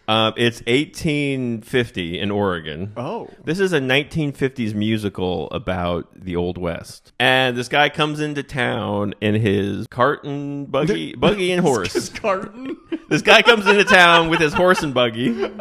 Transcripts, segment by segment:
It's 1850 in Oregon. Oh. This is a 1950s musical about the Old West. And this guy comes into town in his cart and buggy and horse. His carton. This guy comes into town with his horse and buggy.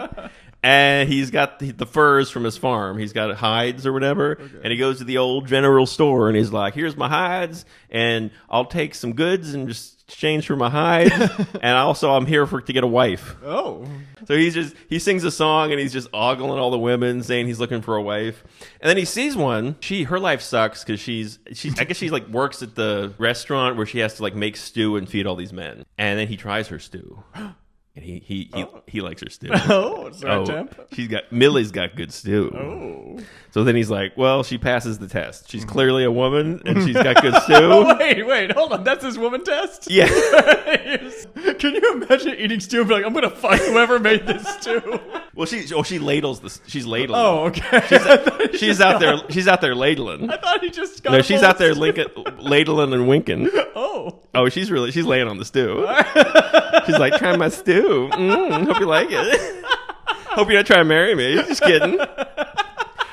And he's got the furs from his farm. He's got hides or whatever. Okay. And he goes to the old general store and he's like, here's my hides. And I'll take some goods and just exchange for my hides. And also I'm here to get a wife. Oh. So he sings a song and he's just ogling all the women saying he's looking for a wife. And then he sees one. Her life sucks because I guess she like works at the restaurant where she has to like make stew and feed all these men. And then he tries her stew. And he likes her stew. Oh, it's right temp. Millie's got good stew. Oh. So then he's like, well, she passes the test. She's clearly a woman and she's got good stew. Wait, hold on. That's his woman test? Yeah. Can you imagine eating stew and be like, I'm going to fuck whoever made this stew? Well, she ladles she's ladling. Oh, okay. She's out there ladling. I thought he just got she's out there ladling and winking. Oh, she's laying on the stew. She's like, try my stew. Hope you like it. Hope you're not trying to marry me. Just kidding.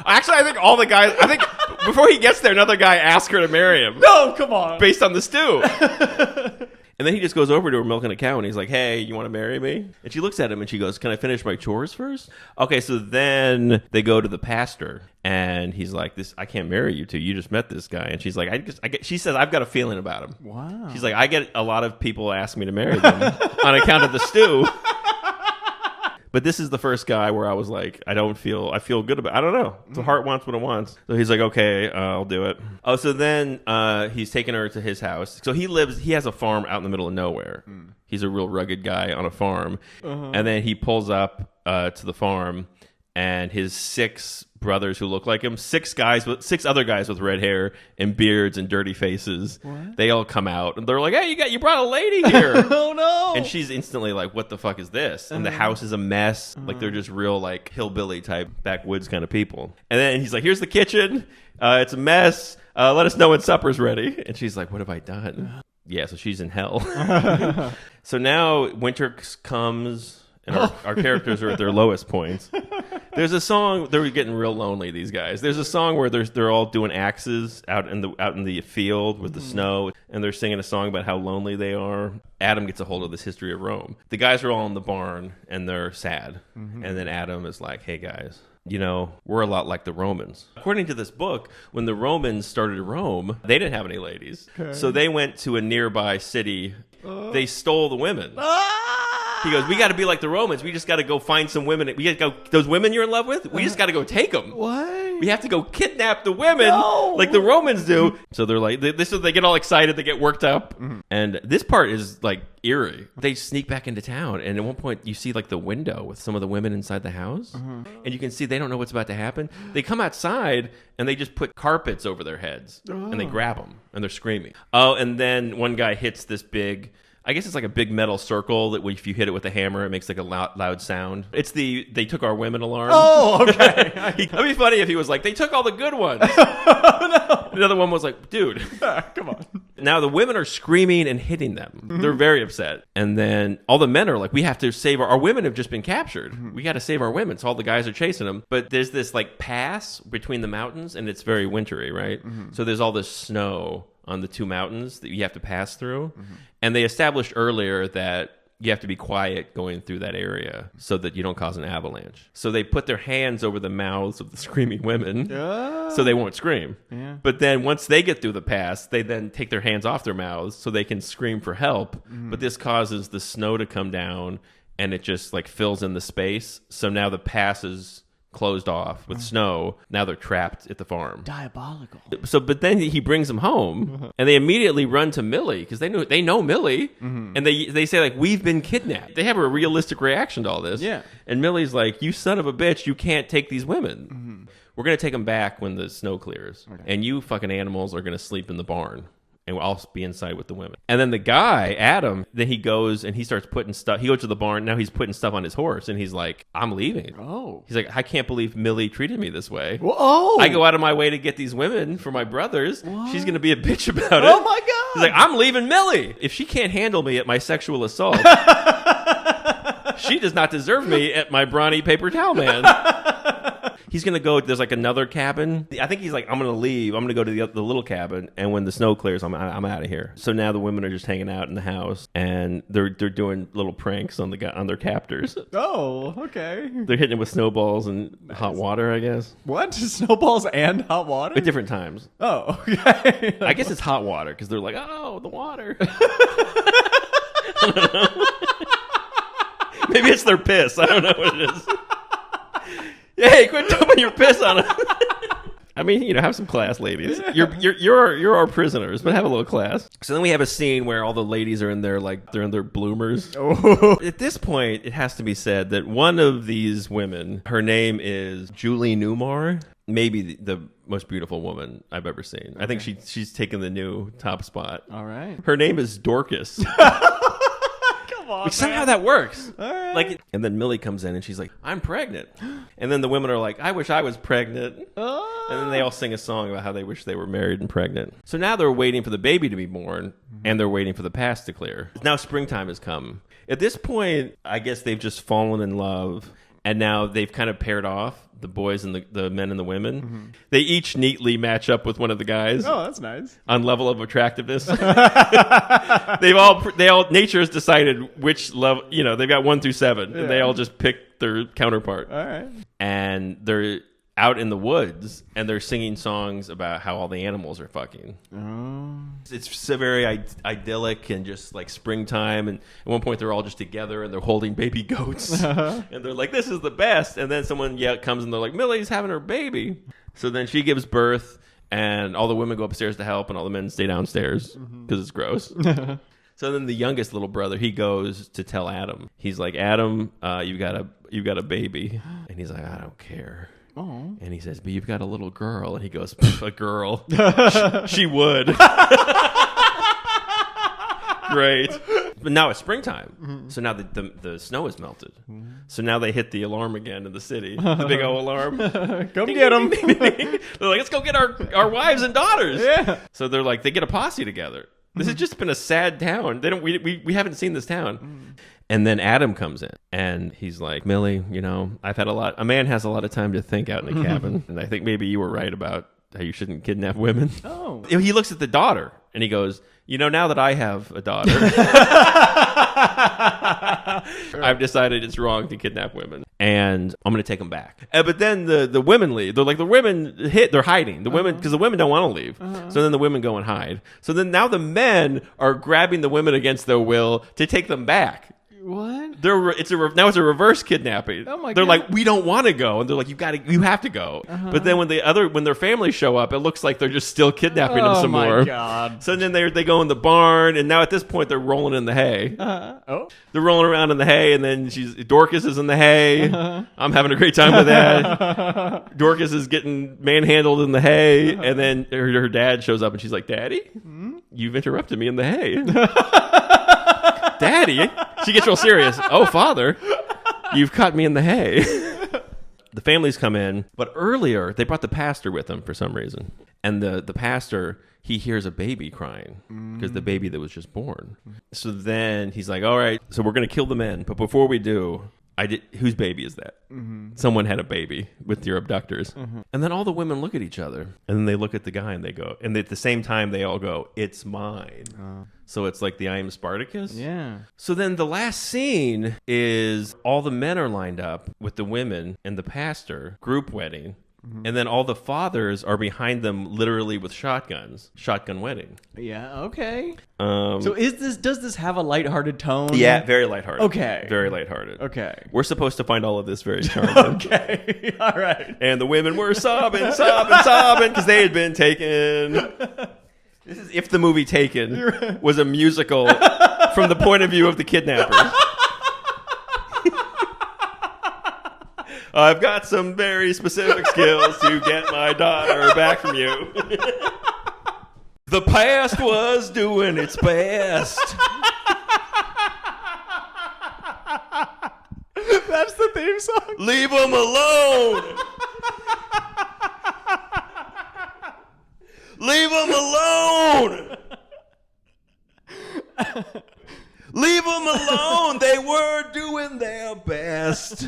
Actually, I think before he gets there, another guy asks her to marry him. No, come on. Based on the stew. And then he just goes over to her milking a cow and he's like, hey, you want to marry me? And she looks at him and she goes, can I finish my chores first? Okay, so then they go to the pastor and he's like, I can't marry you two. You just met this guy. And she's like, she says, I've got a feeling about him. Wow. She's like, I get a lot of people ask me to marry them on account of the stew. But this is the first guy where I was like, I feel good about it. I don't know. The heart wants what it wants. So he's like, okay, I'll do it. Oh, so then he's taking her to his house. So he has a farm out in the middle of nowhere. He's a real rugged guy on a farm. And then he pulls up to the farm and his 6 brothers who look like him, 6 other guys with red hair and beards and dirty faces. What? They all come out and they're like, hey, you brought a lady here. Oh no. And she's instantly like, what the fuck is this? And the house is a mess. Like they're just real like hillbilly type backwoods kind of people. And then he's like, here's the kitchen. It's a mess. Let us know when supper's ready. And she's like, what have I done? Yeah, so she's in hell. So now winter comes and our characters are at their lowest points. There's a song, they're getting real lonely, these guys. There's a song where they're all doing axes out in the field with the snow, and they're singing a song about how lonely they are. Adam gets a hold of this history of Rome. The guys are all in the barn, and they're sad. And then Adam is like, hey guys, we're a lot like the Romans. According to this book, when the Romans started Rome, they didn't have any ladies. Okay. So they went to a nearby city. They stole the women. He goes, we got to be like the Romans. We just got to go find some women. We got to go, those women you're in love with, we just got to go take them. What? We have to go kidnap the women like the Romans do. So they're like, they get all excited. They get worked up. And this part is like eerie. They sneak back into town. And at one point you see like the window with some of the women inside the house. And you can see they don't know what's about to happen. They come outside and they just put carpets over their heads. And they grab them and they're screaming. Oh, and then one guy hits this big, I guess it's like a big metal circle that if you hit it with a hammer, it makes like a loud sound. It's they took our women alarm. Oh, okay. That'd be funny if he was like, they took all the good ones. Oh, no. Another one was like, dude. Come on. Now the women are screaming and hitting them. They're very upset. And then all the men are like, we have to save our women have just been captured. We got to save our women. So all the guys are chasing them. But there's this like pass between the mountains and it's very wintry, right? So there's all this snow on the 2 mountains that you have to pass through. And they established earlier that you have to be quiet going through that area so that you don't cause an avalanche. So they put their hands over the mouths of the screaming women so they won't scream. Yeah. But then once they get through the pass, they then take their hands off their mouths so they can scream for help. But this causes the snow to come down and it just like fills in the space. So now the pass is closed off with snow. Now they're trapped at the farm. Diabolical. So, but then he brings them home, and they immediately run to Millie because they know Millie, and they say like, we've been kidnapped. They have a realistic reaction to all this. Yeah. And Millie's like, you son of a bitch, you can't take these women. We're gonna take them back when the snow clears, and you fucking animals are gonna sleep in the barn. And I'll be inside with the women. And then the guy, Adam, then he goes and he starts putting stuff. He goes to the barn. Now he's putting stuff on his horse. And he's like, I'm leaving. Oh. He's like, I can't believe Millie treated me this way. Whoa. I go out of my way to get these women for my brothers. What? She's going to be a bitch about it. Oh, my God. He's like, I'm leaving Millie. If she can't handle me at my sexual assault, She does not deserve me at my brawny paper towel man. He's going to go, there's like another cabin. I think he's like, I'm going to leave. I'm going to go to the little cabin. And when the snow clears, I'm out of here. So now the women are just hanging out in the house and they're doing little pranks on their captors. Oh, okay. They're hitting it with snowballs and hot water, I guess. What? Snowballs and hot water? At different times. Oh, okay. I guess it's hot water because they're like, oh, the water. Maybe it's their piss. I don't know what it is. Hey, quit dumping your piss on it. I mean, have some class, ladies. You're our prisoners, but have a little class. So then we have a scene where all the ladies are in their they're in their bloomers. Oh. At this point, it has to be said that one of these women, her name is Julie Newmar, maybe the most beautiful woman I've ever seen. Okay. I think she's taken the new top spot. All right. Her name is Dorcas. On, somehow that works. All right. And then Millie comes in and she's like, I'm pregnant. And then the women are like, I wish I was pregnant. Oh. And then they all sing a song about how they wish they were married and pregnant. So now they're waiting for the baby to be born and they're waiting for the past to clear. Now springtime has come. At this point, I guess they've just fallen in love and now they've kind of paired off. The boys and the men and the women. Mm-hmm. They each neatly match up with one of the guys. Oh, that's nice. On level of attractiveness. Nature has decided which level, they've got 1 through 7 and they all just pick their counterpart. All right. And they're out in the woods and they're singing songs about how all the animals are fucking. Oh. It's so very idyllic and just like springtime. And at one point they're all just together and they're holding baby goats. And they're like, this is the best. And then someone comes and they're like, Millie's having her baby. So then she gives birth and all the women go upstairs to help and all the men stay downstairs because it's gross. So then the youngest little brother, he goes to tell Adam. He's like, Adam, you've got a baby. And he's like, I don't care. Oh. And he says, but you've got a little girl. And he goes, a girl. She would. Great. But now it's springtime. Mm-hmm. So now the snow is melted. Mm-hmm. So now they hit the alarm again in the city. The big old alarm. Come get them. They're like, let's go get our wives and daughters. Yeah. So they're like, they get a posse together. This has just been a sad town. We haven't seen this town. And then Adam comes in and he's like, Millie, I've had a man has a lot of time to think out in the cabin. And I think maybe you were right about how you shouldn't kidnap women. Oh. He looks at the daughter and he goes, now that I have a daughter, I've decided it's wrong to kidnap women and I'm going to take them back. But then the women leave. They're like, the women they're hiding. The women, because the women don't want to leave. So then the women go and hide. So then now the men are grabbing the women against their will to take them back. What? Now it's a reverse kidnapping. Oh my they're God. like, we don't want to go, and they're like, you have to go. But then when their families show up, it looks like they're just still kidnapping them some more. Oh my God! So then they go in the barn, and now at this point they're rolling in the hay. Oh, they're rolling around in the hay, and then Dorcas is in the hay. I'm having a great time with that. Dorcas is getting manhandled in the hay, and then her dad shows up, and she's like, Daddy, you've interrupted me in the hay. Daddy, she gets real serious. Oh, Father, you've caught me in the hay. The families come in, but earlier they brought the pastor with them for some reason. And the pastor, he hears a baby crying because the baby that was just born. So then he's like, all right, so we're going to kill the men. But before we do, whose baby is that? Someone had a baby with your abductors. And then all the women look at each other. And then they look at the guy and they go, and at the same time they all go, it's mine. So it's like the I Am Spartacus. Yeah. So then the last scene is all the men are lined up with the women and the pastor, group wedding. And then all the fathers are behind them literally with shotguns. Shotgun wedding. Yeah, okay. So does this have a lighthearted tone? Yeah, very lighthearted. Okay. Very lighthearted. Okay. We're supposed to find all of this very charming. Okay. All right. And the women were sobbing because they had been taken. This is if the movie Taken was a musical from the point of view of the kidnappers. I've got some very specific skills to get my daughter back from you. The past was doing its best. That's the theme song. Leave them alone. Leave them alone. Leave Leave them alone. They were doing their best.